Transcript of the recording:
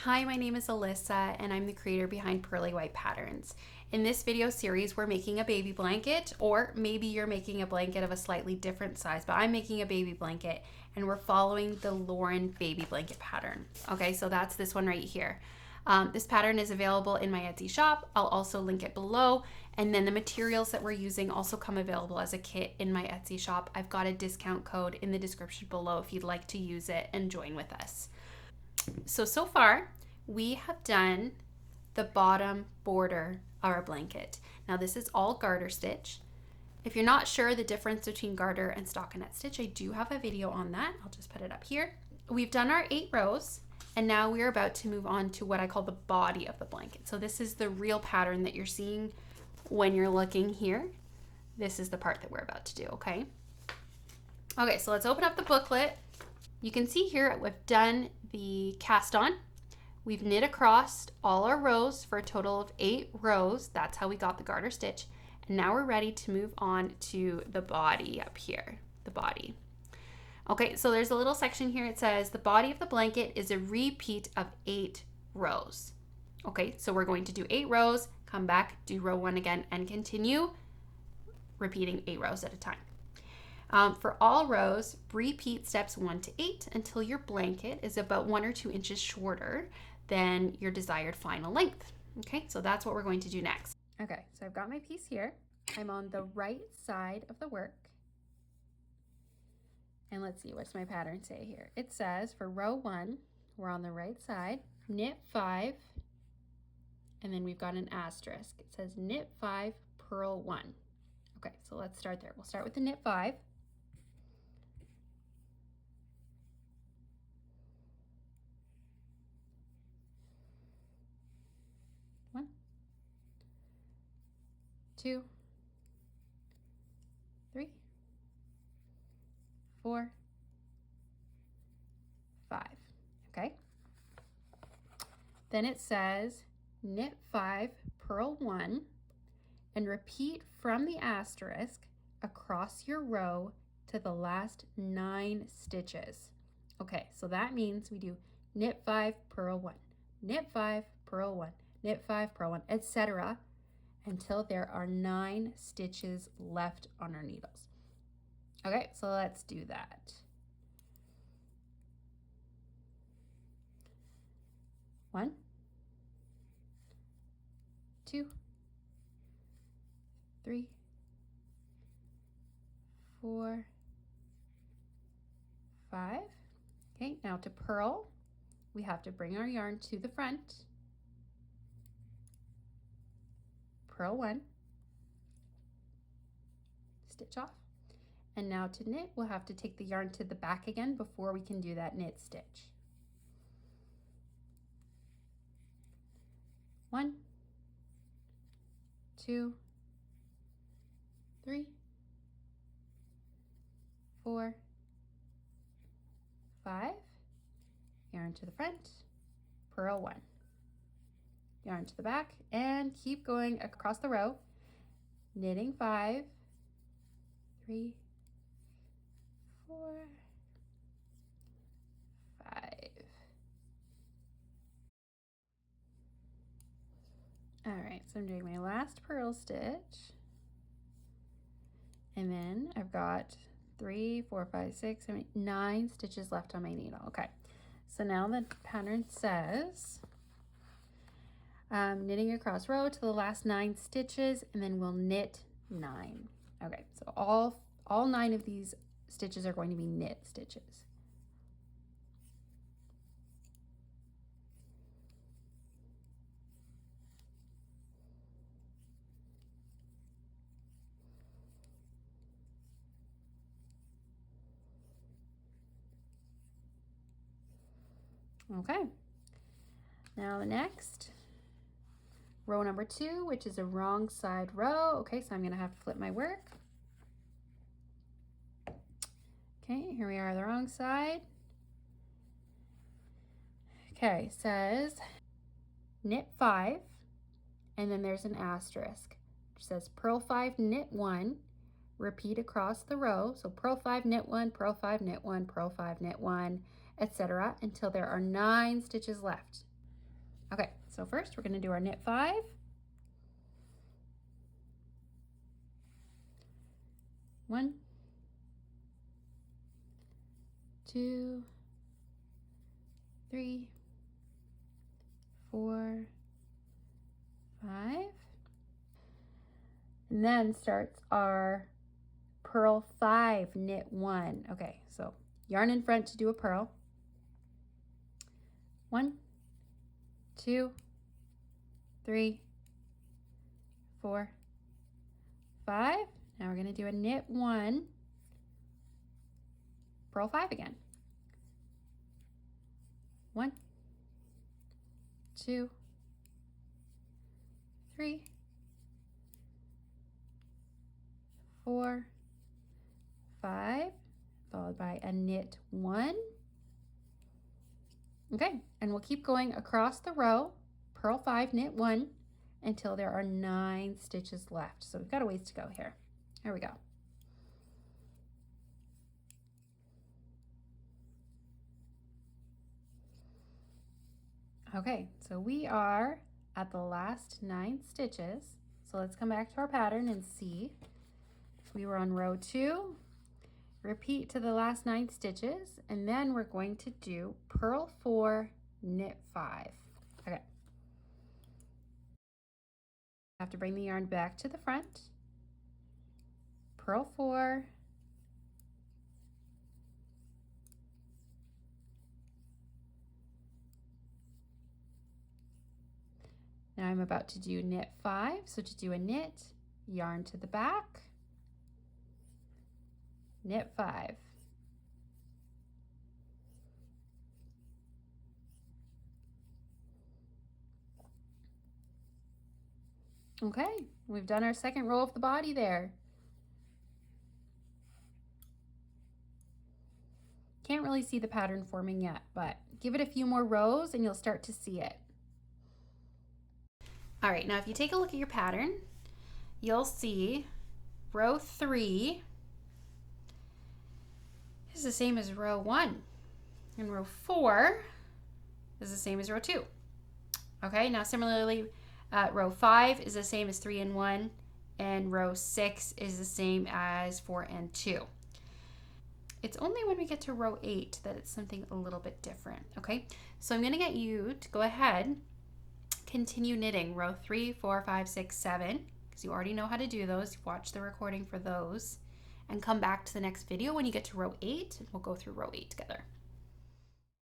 Hi, my name is Alyssa and I'm the creator behind Pearly White Patterns. In this video series, we're making a baby blanket, or maybe you're making a blanket of a slightly different size, but I'm making a baby blanket and we're following the Lauren baby blanket pattern. Okay, so that's this one right here. This pattern is available in my Etsy shop. I'll also link it below. And then the materials that we're using also come available as a kit in my Etsy shop. I've got a discount code in the description below if you'd like to use it and join with us. So far, we have done the bottom border of our blanket. Now this is all garter stitch. If you're not sure the difference between garter and stockinette stitch, I do have a video on that. I'll just put it up here. We've done our 8 rows, and now we're about to move on to what I call the body of the blanket. So this is the real pattern that you're seeing when you're looking here. This is the part that we're about to do, okay? Okay, so let's open up the booklet. You can see here we've done the cast on. We've knit across all our rows for a total of 8 rows. That's how we got the garter stitch. And now we're ready to move on to the body up here, the body. Okay, so there's a little section here. It says the body of the blanket is a repeat of 8 rows. Okay, so we're going to do 8 rows, come back, do row 1 again, and continue repeating 8 rows at a time. For all rows, repeat steps 1 to 8 until your blanket is about 1 or 2 inches shorter than your desired final length. Okay, so that's what we're going to do next. Okay, so I've got my piece here. I'm on the right side of the work. And let's see, what's my pattern say here? It says for row 1, we're on the right side, knit 5, and then we've got an asterisk. It says knit 5, purl 1. Okay, so let's start there. We'll start with the knit 5. One, 2, 3, 4, 5. Okay. Then it says knit 5, purl 1, and repeat from the asterisk across your row to the last 9 stitches. Okay, so that means we do knit 5, purl 1, knit 5, purl 1, knit 5, purl 1, etc. until there are 9 stitches left on our needles. Okay, so let's do that. 1, 2, 3, 4, 5. Okay, now to purl, we have to bring our yarn to the front, purl 1, stitch off, and now to knit, we'll have to take the yarn to the back again before we can do that knit stitch. 1, 2, 3, 4, 5, yarn to the front, purl 1, yarn to the back, and keep going across the row, knitting 5, 3, 4, 5. All right, so I'm doing my last purl stitch, and then I've got 3, 4, 5, 6, 7, 8, 9 stitches left on my needle. Okay, so now the pattern says knitting across row to the last 9 stitches, and then we'll knit 9. Okay, so all 9 of these stitches are going to be knit stitches. Okay, now the next, row number 2, which is a wrong side row. Okay, so I'm going to have to flip my work. Okay, here we are, the wrong side. Okay, says knit 5, and then there's an asterisk. It says purl 5, knit 1, repeat across the row. So purl 5, knit 1, purl 5, knit 1, purl 5, knit 1, etc. until there are 9 stitches left. Okay, so first we're going to do our knit 5. 1, 2, 3, 4, 5. And then starts our purl 5, knit 1. Okay, so yarn in front to do a purl. 1, 2, 3, 4, 5. Now we're going to do a knit 1, purl 5 again. 1, 2, 3, 4, 5, followed by a knit 1. Okay, and we'll keep going across the row, purl 5, knit 1, until there are 9 stitches left. So we've got a ways to go here. Here we go. Okay, so we are at the last 9 stitches. So let's come back to our pattern and see. We were on row 2. Repeat to the last 9 stitches, and then we're going to do purl 4, knit 5. Okay. Have to bring the yarn back to the front. Purl 4. Now I'm about to do knit 5, so to do a knit, yarn to the back, knit 5. Okay, we've done our second row of the body there. Can't really see the pattern forming yet, but give it a few more rows and you'll start to see it. All right, now if you take a look at your pattern, you'll see row 3 is the same as row 1, and row 4 is the same as row 2. Okay, now similarly, row 5 is the same as 3 and 1, and row 6 is the same as 4 and 2. It's only when we get to row 8 that it's something a little bit different, okay? So I'm gonna get you to go ahead, continue knitting row 3, 4, 5, 6, 7, because you already know how to do those. You've watched the recording for those, and come back to the next video when you get to row 8, and we'll go through row 8 together.